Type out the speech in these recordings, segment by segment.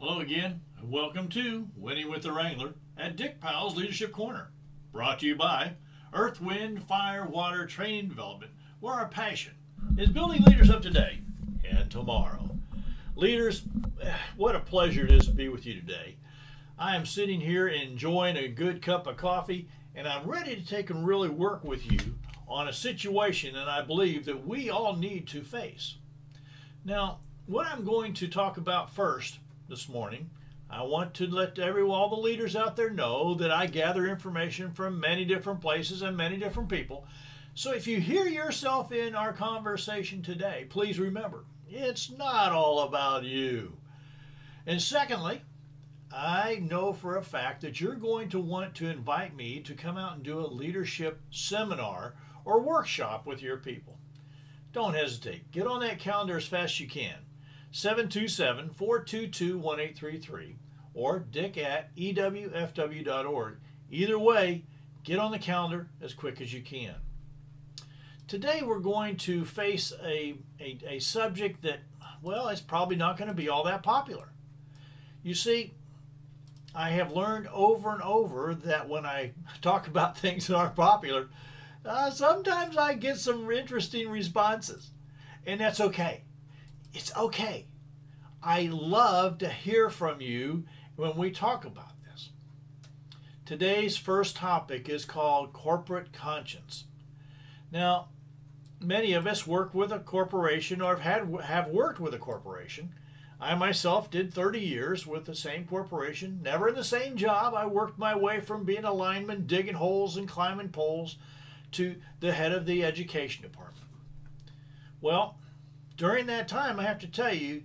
Hello again, and welcome to Winning with the Wrangler at Dick Powell's Leadership Corner. Brought to you by Earth, Wind, Fire, Water Training Development, where our passion is building leaders of today and tomorrow. Leaders, what a pleasure it is to be with you today. I am sitting here enjoying a good cup of coffee, and I'm ready to take and really work with you on a situation that I believe that we all need to face. Now, what I'm going to talk about first this morning, I want to let all the leaders out there know that I gather information from many different places and many different people. So if you hear yourself in our conversation today, please remember, it's not all about you. And secondly, I know for a fact that you're going to want to invite me to come out and do a leadership seminar or workshop with your people. Don't hesitate. Get on that calendar as fast as you can. 727-422-1833 or dick@ewfw.org. Either way, get on the calendar as quick as you can. Today we're going to face a subject that, well, it's probably not going to be all that popular. You see, I have learned over and over that when I talk about things that aren't popular, sometimes I get some interesting responses, and that's okay. It's okay. I love to hear from you when we talk about this. Today's first topic is called corporate conscience. Now, many of us work with a corporation or have worked with a corporation. I myself did 30 years with the same corporation, never in the same job. I worked my way from being a lineman, digging holes and climbing poles, to the head of the education department. Well, during that time, I have to tell you,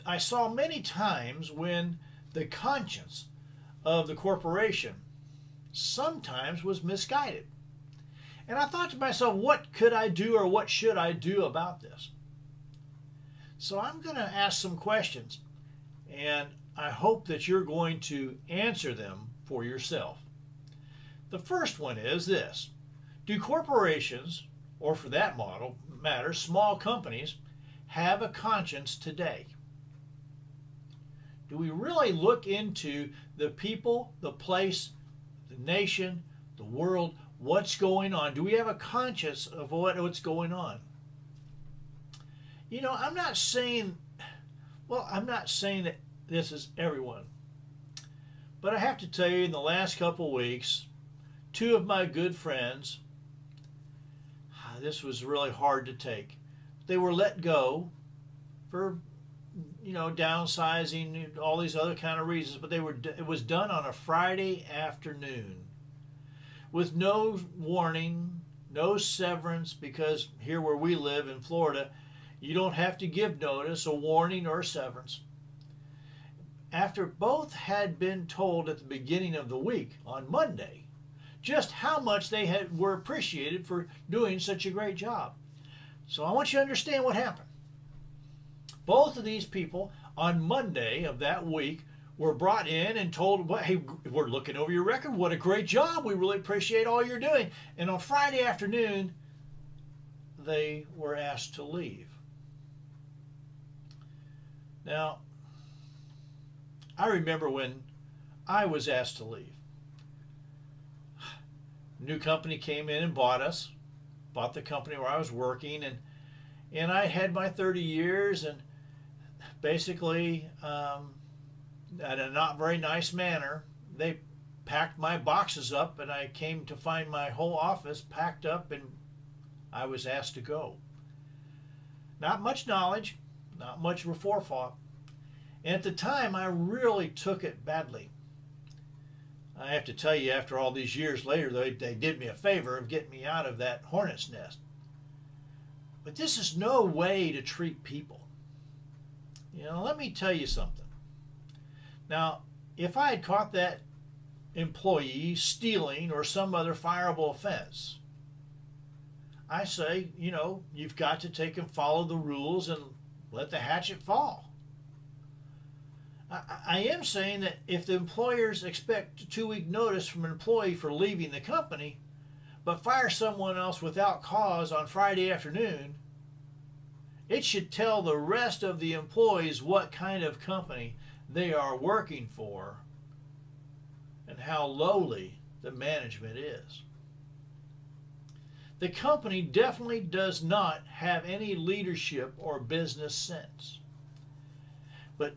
I saw many times when the conscience of the corporation sometimes was misguided. And I thought to myself, what could I do or what should I do about this? So I'm going to ask some questions, and I hope that you're going to answer them for yourself. The first one is this: do corporations, or for that matter, small companies, have a conscience today? Do we really look into the people, the place, the nation, the world, what's going on? Do we have a conscience of what's going on? You know, I'm not saying that this is everyone. But I have to tell you, in the last couple weeks, two of my good friends, this was really hard to take. They were let go for, downsizing, all these other kind of reasons, but it was done on a Friday afternoon with no warning, no severance, because here where we live in Florida, you don't have to give notice, a warning, or severance. After both had been told at the beginning of the week, on Monday, just how much they were appreciated for doing such a great job. So I want you to understand what happened. Both of these people on Monday of that week were brought in and told, well, hey, we're looking over your record. What a great job. We really appreciate all you're doing. And on Friday afternoon, they were asked to leave. Now, I remember when I was asked to leave. New company came in and bought the company where I was working, and I had my 30 years, and basically, in a not very nice manner, they packed my boxes up, and I came to find my whole office packed up, and I was asked to go. Not much knowledge, not much forethought, and at the time, I really took it badly. I have to tell you, after all these years later, they did me a favor of getting me out of that hornet's nest. But this is no way to treat people. Let me tell you something. Now, if I had caught that employee stealing or some other fireable offense, I say, you've got to take and follow the rules and let the hatchet fall. I am saying that if the employers expect a 2-week notice from an employee for leaving the company, but fire someone else without cause on Friday afternoon, it should tell the rest of the employees what kind of company they are working for and how lowly the management is. The company definitely does not have any leadership or business sense. But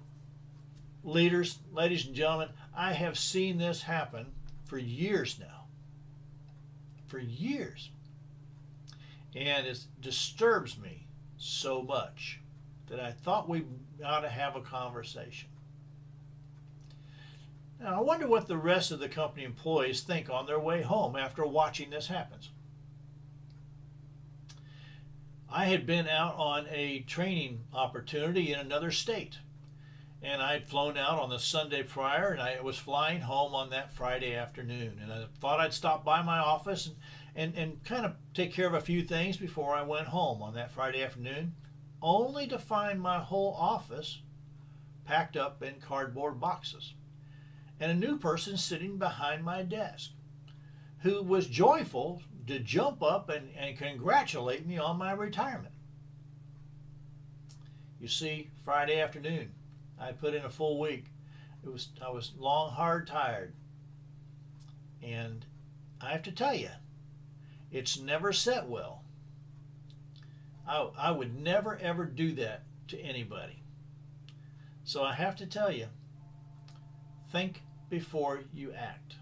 leaders, ladies and gentlemen, I have seen this happen for years now. For years. And it disturbs me so much that I thought we ought to have a conversation. Now, I wonder what the rest of the company employees think on their way home after watching this happen. I had been out on a training opportunity in another state, and I had flown out on the Sunday prior, and I was flying home on that Friday afternoon, and I thought I'd stop by my office and kind of take care of a few things before I went home on that Friday afternoon, only to find my whole office packed up in cardboard boxes, and a new person sitting behind my desk who was joyful to jump up and congratulate me on my retirement. You see, Friday afternoon, I put in a full week. I was long, hard, tired. And I have to tell you, it's never set well. I would never, ever do that to anybody. So I have to tell you, think before you act.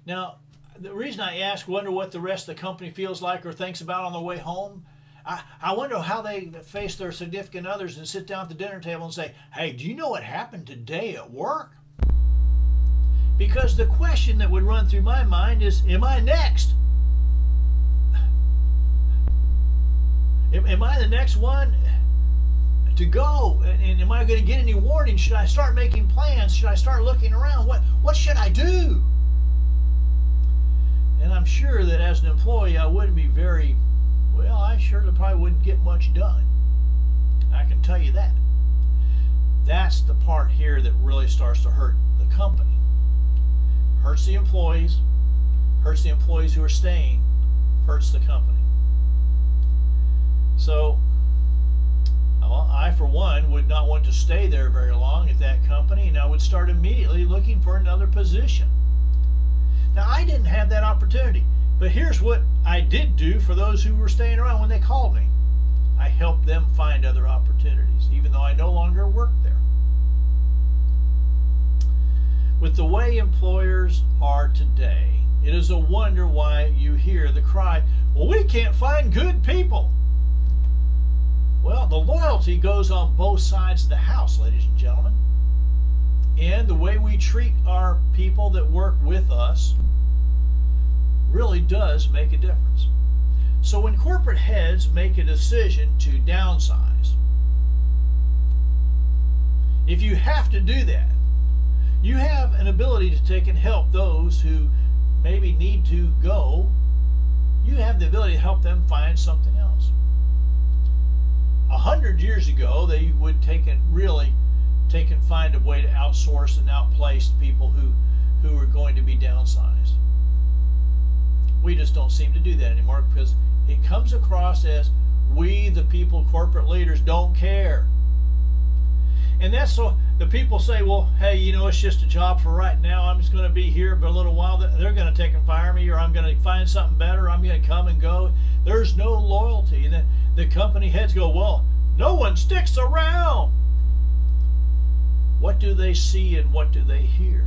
Now, the reason I wonder what the rest of the company feels like or thinks about on the way home, I wonder how they face their significant others and sit down at the dinner table and say, hey, do you know what happened today at work? Because the question that would run through my mind is, am I next? Am I the next one to go? And am I going to get any warning? Should I start making plans? Should I start looking around? What should I do? And I'm sure that as an employee, I wouldn't be I surely probably wouldn't get much done. I can tell you that. That's the part here that really starts to hurt the company. Hurts the employees who are staying, hurts the company. So, I for one would not want to stay there very long at that company, and I would start immediately looking for another position. Now, I didn't have that opportunity, but here's what I did do for those who were staying around when they called me. I helped them find other opportunities, even though I no longer worked there. With the way employers are today, it is a wonder why you hear the cry, well, we can't find good people. Well, the loyalty goes on both sides of the house, ladies and gentlemen. And the way we treat our people that work with us really does make a difference. So when corporate heads make a decision to downsize, if you have to do that, you have an ability to take and help those who maybe need to go. You have the ability to help them find something else. 100 years ago, they would find a way to outsource and outplace people who are going to be downsized. We just don't seem to do that anymore because it comes across as we, the people, corporate leaders, don't care. And that's so the people say, well, hey, you know, it's just a job for right now. I'm just going to be here for a little while. They're going to take and fire me, or I'm going to find something better. I'm going to come and go. There's no loyalty. And then the company heads go, well, no one sticks around. What do they see and what do they hear?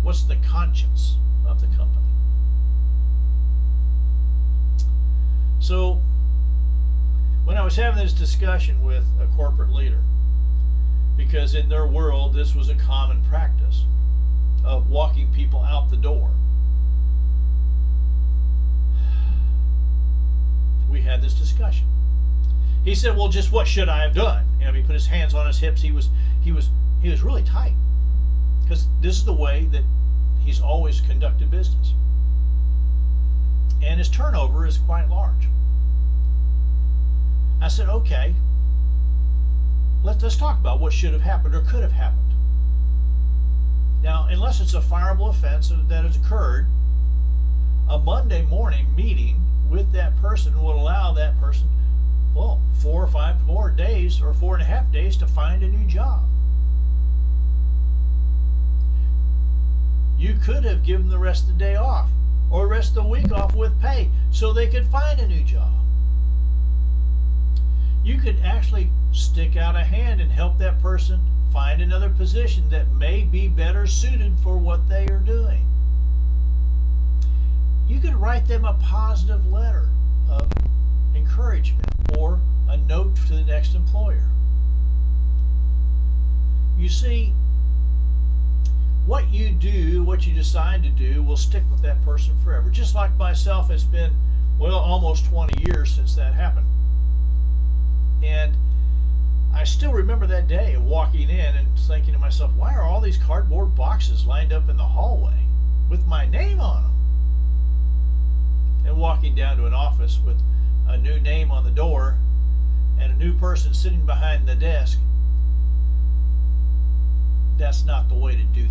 What's the conscience of the company? So, when I was having this discussion with a corporate leader, because in their world this was a common practice of walking people out the door, we had this discussion. He said, well, just what should I have done? And he put his hands on his hips. He was really tight, because this is the way that he's always conducted business. And his turnover is quite large. I said, okay, let's talk about what should have happened or could have happened. Now, unless it's a fireable offense that has occurred, a Monday morning meeting with that person will allow that person, well, 4 or 5 more days or 4.5 days to find a new job. You could have given them the rest of the day off or the rest of the week off with pay so they could find a new job. You could actually stick out a hand and help that person find another position that may be better suited for what they are doing. You could write them a positive letter of encouragement or a note to the next employer. You see, what you do, what you decide to do, will stick with that person forever. Just like myself, it's been, well, almost 20 years since that happened. And I still remember that day walking in and thinking to myself, why are all these cardboard boxes lined up in the hallway with my name on them? And walking down to an office with a new name on the door and a new person sitting behind the desk. That's not the way to do things.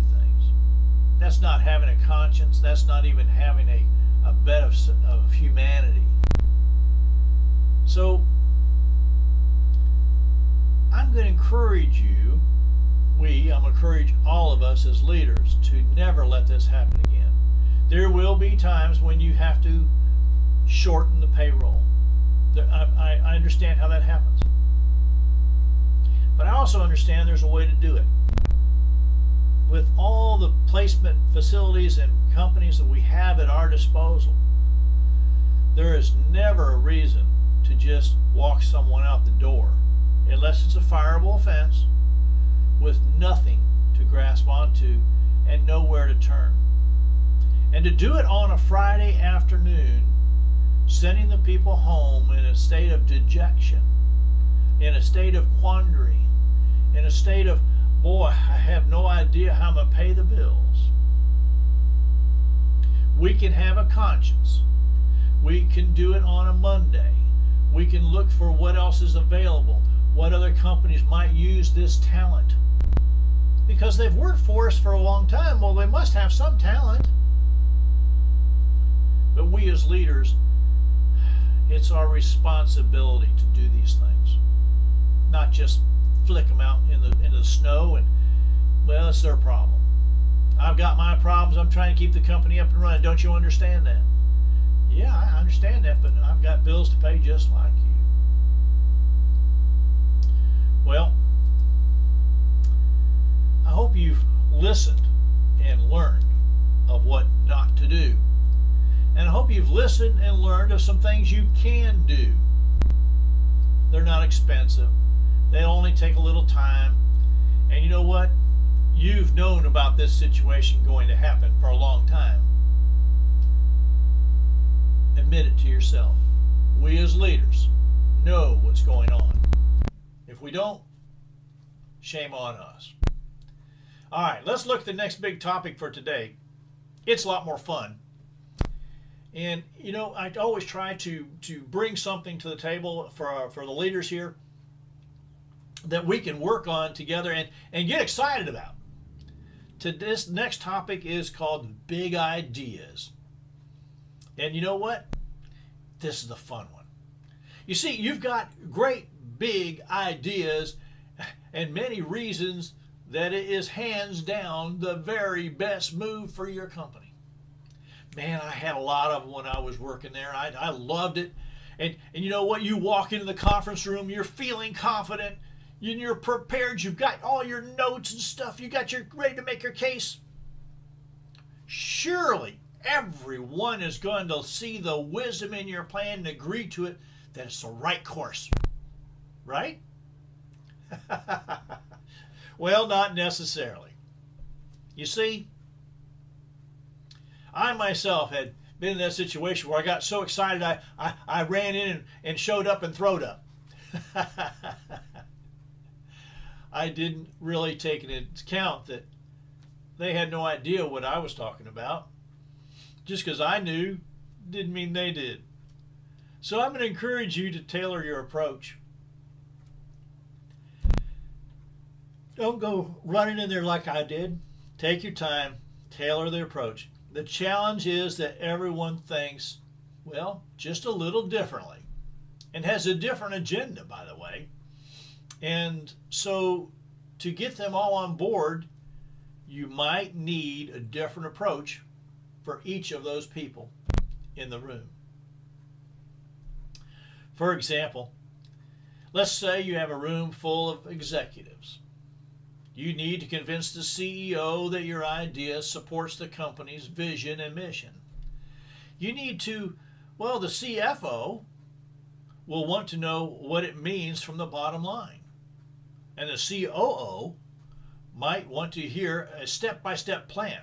That's not having a conscience. That's not even having a bit of humanity. So I'm going to encourage you, I'm going to encourage all of us as leaders to never let this happen again. There will be times when you have to shorten the payroll. I understand how that happens. But I also understand there's a way to do it. With all the placement facilities and companies that we have at our disposal, there is never a reason to just walk someone out the door unless it's a fireable offense with nothing to grasp onto and nowhere to turn. And to do it on a Friday afternoon, sending the people home in a state of dejection, in a state of quandary, in a state of, boy, I have no idea how I'm going to pay the bills. We can have a conscience. We can do it on a Monday. We can look for what else is available, what other companies might use this talent. Because they've worked for us for a long time, well, they must have some talent. But we as leaders, it's our responsibility to do these things. Not just flick them out into the snow and, well, it's their problem. I've got my problems. I'm trying to keep the company up and running. Don't you understand that? Yeah, I understand that, but I've got bills to pay just like you. Well, I hope you've listened and learned of what not to do. And I hope you've listened and learned of some things you can do. They're not expensive. They only take a little time. And you know what? You've known about this situation going to happen for a long time. Admit it to yourself. We as leaders know what's going on. If we don't, shame on us. All right, let's look at the next big topic for today. It's a lot more fun. And, you know, I always try to bring something to the table for the leaders here that we can work on together and get excited about. This next topic is called Big Ideas. And you know what? This is the fun one. You see, you've got great big ideas and many reasons that it is hands down the very best move for your company. Man, I had a lot of them when I was working there. I loved it. And you know what? You walk into the conference room, you're feeling confident, you're prepared, you've got all your notes and stuff, you're ready to make your case. Surely everyone is going to see the wisdom in your plan and agree to it that it's the right course. Right? Well, not necessarily. You see, I myself had been in that situation where I got so excited I ran in and showed up and throwed up. I didn't really take into account that they had no idea what I was talking about. Just because I knew didn't mean they did. So I'm going to encourage you to tailor your approach. Don't go running in there like I did. Take your time, tailor the approach. The challenge is that everyone thinks, well, just a little differently and has a different agenda, by the way. And so to get them all on board, you might need a different approach for each of those people in the room. For example, let's say you have a room full of executives. You need to convince the CEO that your idea supports the company's vision and mission. You need to, well, the CFO will want to know what it means from the bottom line. And the COO might want to hear a step-by-step plan.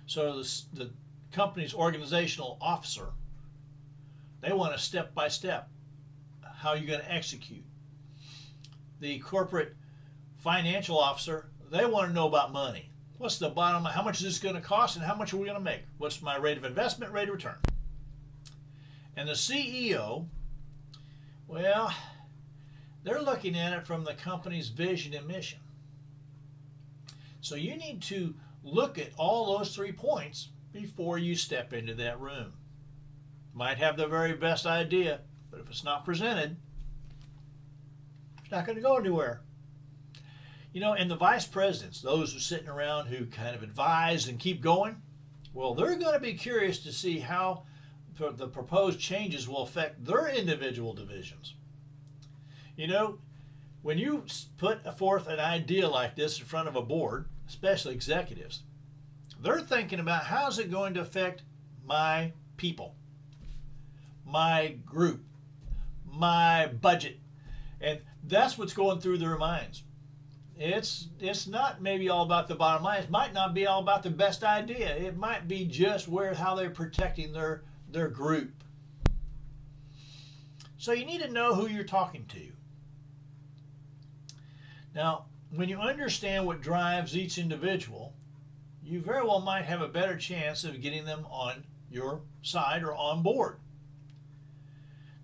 So the company's organizational officer, they want a step-by-step how you're going to execute. The corporate financial officer, they want to know about money. What's the bottom line? How much is this going to cost and how much are we going to make? What's my rate of investment, rate of return? And the CEO, well, they're looking at it from the company's vision and mission. So you need to look at all those 3 points before you step into that room. Might have the very best idea, but if it's not presented, it's not going to go anywhere. You know, and the vice presidents, those who are sitting around who kind of advise and keep going, well, they're going to be curious to see how the proposed changes will affect their individual divisions. You know, when you put forth an idea like this in front of a board, especially executives, they're thinking about how's it going to affect my people, my group, my budget. And that's what's going through their minds. It's not maybe all about the bottom line. It might not be all about the best idea. It might be just how they're protecting their group. So you need to know who you're talking to. Now, when you understand what drives each individual, you very well might have a better chance of getting them on your side or on board.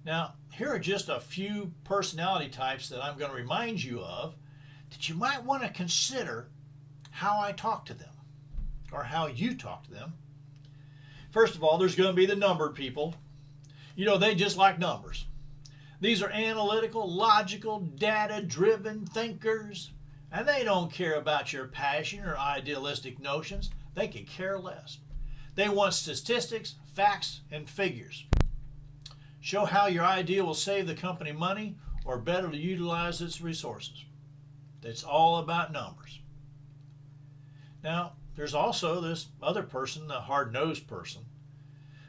Now, here are just a few personality types that I'm going to remind you of that you might want to consider how I talk to them or how you talk to them. First of all, there's going to be the numbered people. You know, they just like numbers. These are analytical, logical, data-driven thinkers, and they don't care about your passion or idealistic notions. They could care less. They want statistics, facts, and figures. Show how your idea will save the company money or better to utilize its resources. It's all about numbers. Now, there's also this other person, the hard-nosed person,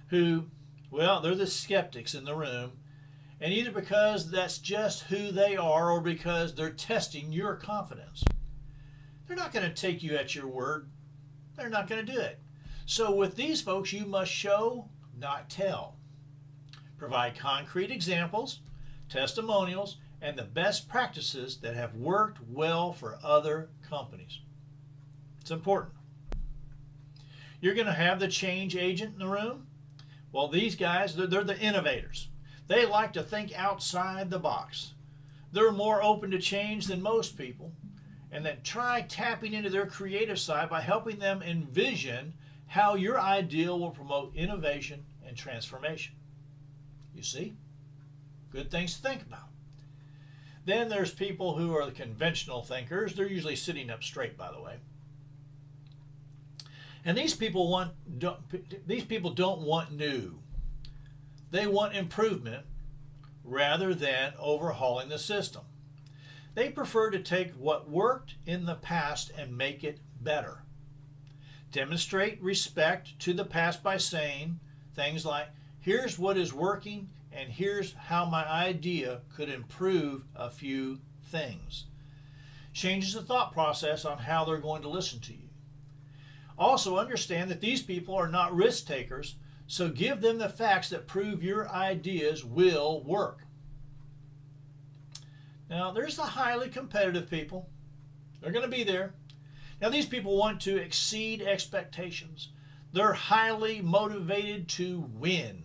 who, well, they're the skeptics in the room, and either because that's just who they are or because they're testing your confidence. They're not going to take you at your word. They're not going to do it. So with these folks, you must show, not tell. Provide concrete examples, testimonials, and the best practices that have worked well for other companies. It's important. You're going to have the change agent in the room. Well, these guys, they're the innovators. They like to think outside the box. They're more open to change than most people. And then try tapping into their creative side by helping them envision how your idea will promote innovation and transformation. You see? Good things to think about. Then there's people who are the conventional thinkers. They're usually sitting up straight, by the way. And these people don't want new. They want improvement rather than overhauling the system. They prefer to take what worked in the past and make it better. Demonstrate respect to the past by saying things like, here's what is working and here's how my idea could improve a few things. Changes the thought process on how they're going to listen to you. Also understand that these people are not risk takers, so give them the facts that prove your ideas will work. Now, there's the highly competitive people. They're going to be there. Now, these people want to exceed expectations. They're highly motivated to win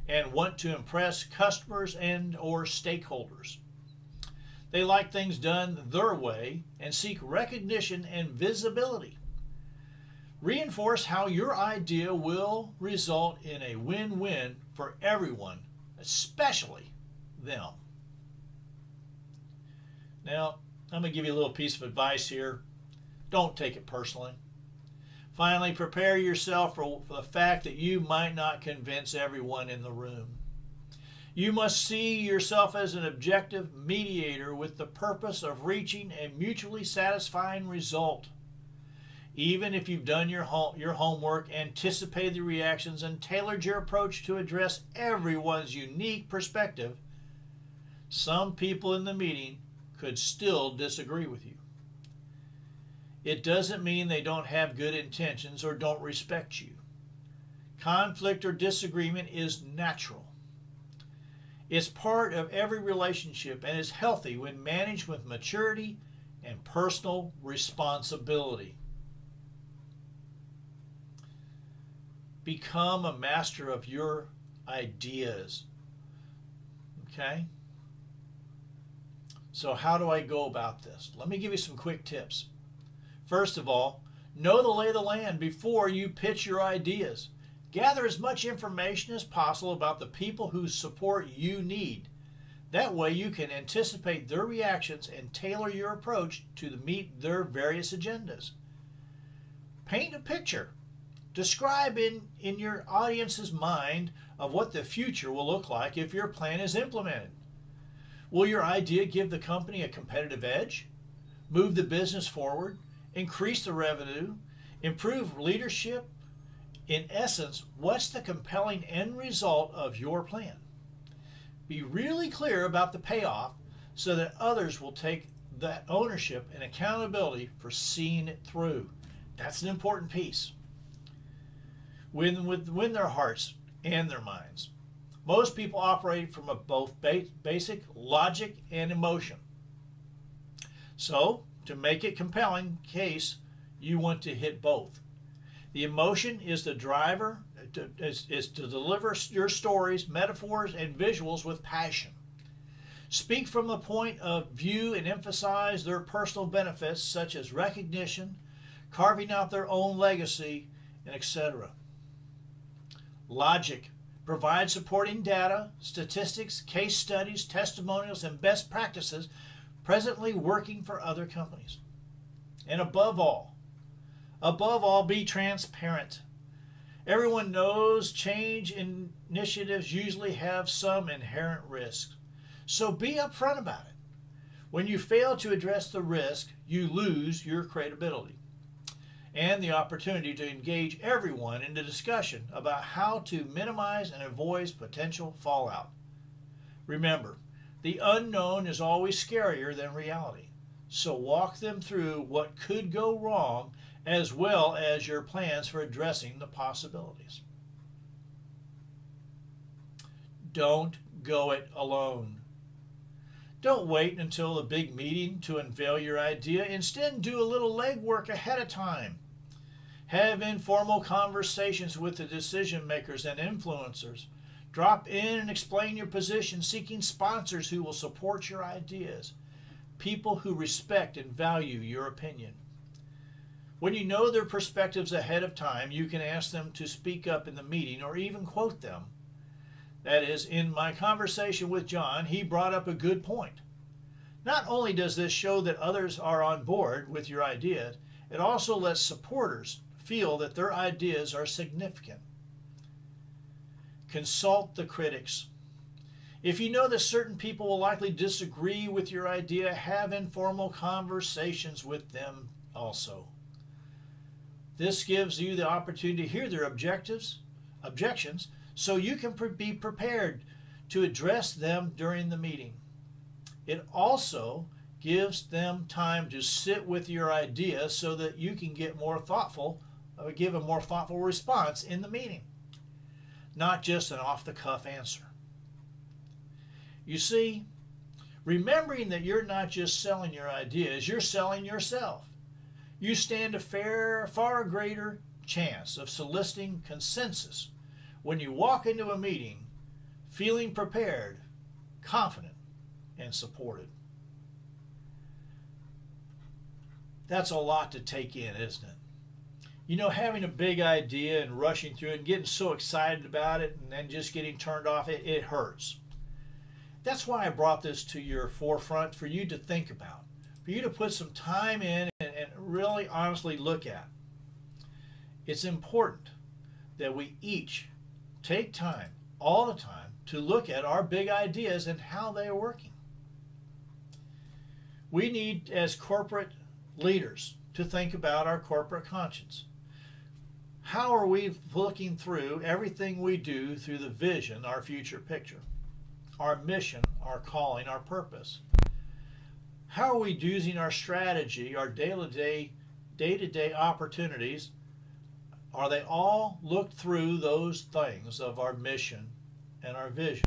and want to impress customers and or stakeholders. They like things done their way and seek recognition and visibility. Reinforce how your idea will result in a win-win for everyone, especially them. Now, I'm going to give you a little piece of advice here. Don't take it personally. Finally, prepare yourself for the fact that you might not convince everyone in the room. You must see yourself as an objective mediator with the purpose of reaching a mutually satisfying result. Even if you've done your homework, anticipated the reactions, and tailored your approach to address everyone's unique perspective, some people in the meeting could still disagree with you. It doesn't mean they don't have good intentions or don't respect you. Conflict or disagreement is natural. It's part of every relationship and is healthy when managed with maturity and personal responsibility. Become a master of your ideas. Okay? So how do I go about this? Let me give you some quick tips. First of all, know the lay of the land before you pitch your ideas. Gather as much information as possible about the people whose support you need. That way you can anticipate their reactions and tailor your approach to meet their various agendas. Paint a picture. Describe in your audience's mind of what the future will look like if your plan is implemented. Will your idea give the company a competitive edge, move the business forward, increase the revenue, improve leadership? In essence, what's the compelling end result of your plan? Be really clear about the payoff so that others will take that ownership and accountability for seeing it through. That's an important piece. Win their hearts and their minds. Most people operate from both basic logic and emotion. So, to make it compelling case, you want to hit both. The emotion is the driver, is to deliver your stories, metaphors, and visuals with passion. Speak from the point of view and emphasize their personal benefits such as recognition, carving out their own legacy, and etc. Logic. Provide supporting data, statistics, case studies, testimonials, and best practices presently working for other companies. And above all, be transparent. Everyone knows change initiatives usually have some inherent risks. So be upfront about it. When you fail to address the risk, you lose your credibility and the opportunity to engage everyone in the discussion about how to minimize and avoid potential fallout. Remember, the unknown is always scarier than reality. So walk them through what could go wrong as well as your plans for addressing the possibilities. Don't go it alone. Don't wait until the big meeting to unveil your idea. Instead, do a little legwork ahead of time. Have informal conversations with the decision makers and influencers. Drop in and explain your position, seeking sponsors who will support your ideas, people who respect and value your opinion. When you know their perspectives ahead of time, you can ask them to speak up in the meeting or even quote them. That is, in my conversation with John, he brought up a good point. Not only does this show that others are on board with your ideas, it also lets supporters feel that their ideas are significant. Consult the critics. If you know that certain people will likely disagree with your idea, have informal conversations with them also. This gives you the opportunity to hear their objections, so you can be prepared to address them during the meeting. It also gives them time to sit with your idea so that you can give a more thoughtful response in the meeting, not just an off-the-cuff answer. You see, remembering that you're not just selling your ideas, you're selling yourself. You stand a far greater chance of soliciting consensus when you walk into a meeting feeling prepared, confident, and supported. That's a lot to take in, isn't it? You know, having a big idea and rushing through it and getting so excited about it and then just getting turned off, it hurts. That's why I brought this to your forefront for you to think about, for you to put some time in and really honestly look at. It's important that we each take time, all the time, to look at our big ideas and how they are working. We need, as corporate leaders, to think about our corporate conscience. How are we looking through everything we do through the vision, our future picture, our mission, our calling, our purpose? How are we using our strategy, our day-to-day opportunities? Are they all looked through those things of our mission and our vision?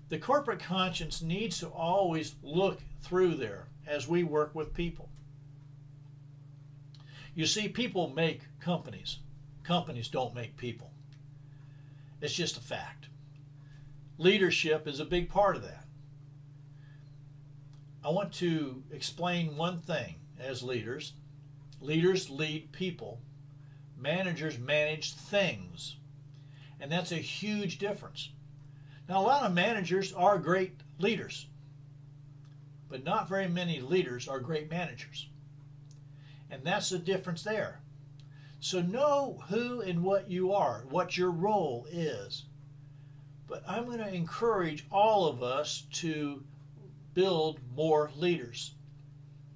The corporate conscience needs to always look through there as we work with people. You see, people make companies. Companies don't make people. It's just a fact. Leadership is a big part of that. I want to explain one thing as leaders. Leaders lead people. Managers manage things. And that's a huge difference. Now, a lot of managers are great leaders, but not very many leaders are great managers. And that's the difference there. So know who and what you are, what your role is. But I'm going to encourage all of us to build more leaders.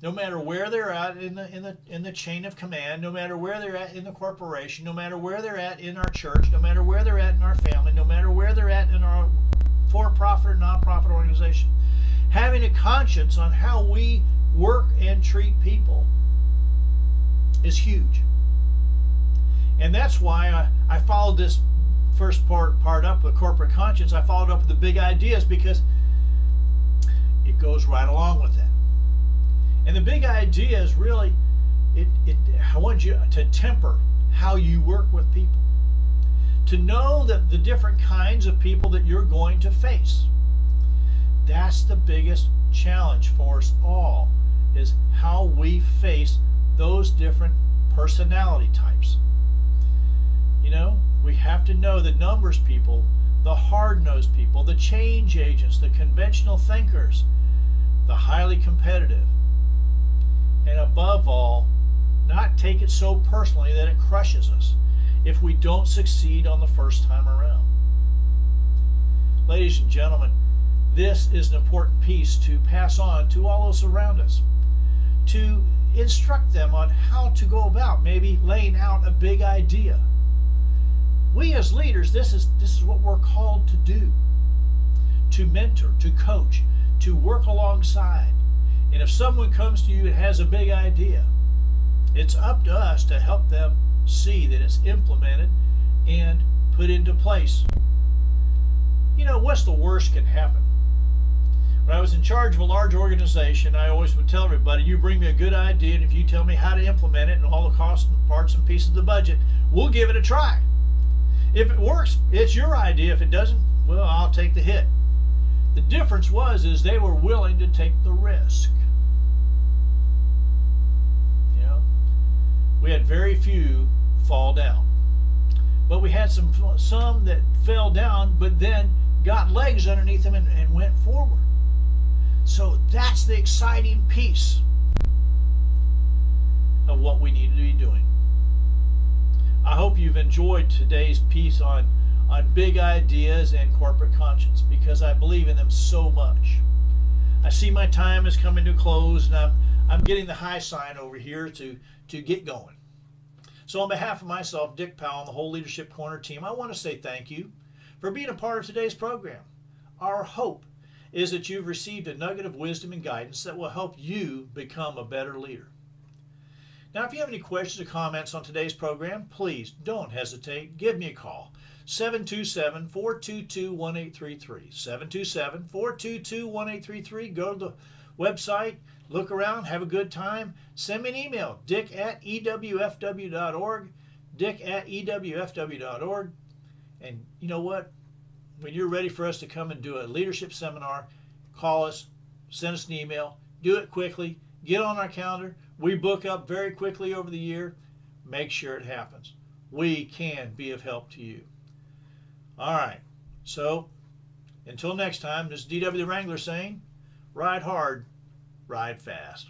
No matter where they're at in the chain of command, no matter where they're at in the corporation, no matter where they're at in our church, no matter where they're at in our family, no matter where they're at in our for-profit or non-profit organization. Having a conscience on how we work and treat people is huge. And that's why I followed this first part up with corporate conscience. I followed up with the big ideas because it goes right along with that. And the big idea is really, I want you to temper how you work with people. To know that the different kinds of people that you're going to face. That's the biggest challenge for us all, is how we face those different personality types. You know, we have to know the numbers people, the hard-nosed people, the change agents, the conventional thinkers, the highly competitive. And above all, not take it so personally that it crushes us if we don't succeed on the first time around. Ladies and gentlemen, this is an important piece to pass on to all those around us, to instruct them on how to go about maybe laying out a big idea. We as leaders, this is what we're called to do, to mentor, to coach, to work alongside. And if someone comes to you and has a big idea, it's up to us to help them see that it's implemented and put into place. You know, what's the worst can happen? When I was in charge of a large organization, I always would tell everybody, you bring me a good idea, and if you tell me how to implement it and all the costs and parts and pieces of the budget, we'll give it a try. If it works, it's your idea. If it doesn't, well, I'll take the hit. The difference is they were willing to take the risk. You know, we had very few fall down, but we had some that fell down, but then got legs underneath them and went forward. So that's the exciting piece of what we need to be doing. I hope you've enjoyed today's piece on big ideas and corporate conscience, because I believe in them so much. I see my time is coming to a close, and I'm getting the high sign over here to get going. So on behalf of myself, Dick Powell, and the whole Leadership Corner team, I want to say thank you for being a part of today's program. Our hope is that you've received a nugget of wisdom and guidance that will help you become a better leader. Now, if you have any questions or comments on today's program, please don't hesitate. Give me a call. 727-422-1833. 727-422-1833. Go to the website, look around, have a good time. Send me an email, dick@ewfw.org, dick@ewfw.org. And you know what? When you're ready for us to come and do a leadership seminar, call us, send us an email, do it quickly, get on our calendar. We book up very quickly over the year. Make sure it happens. We can be of help to you. All right. So until next time, this is D.W. the Wrangler saying, ride hard, ride fast.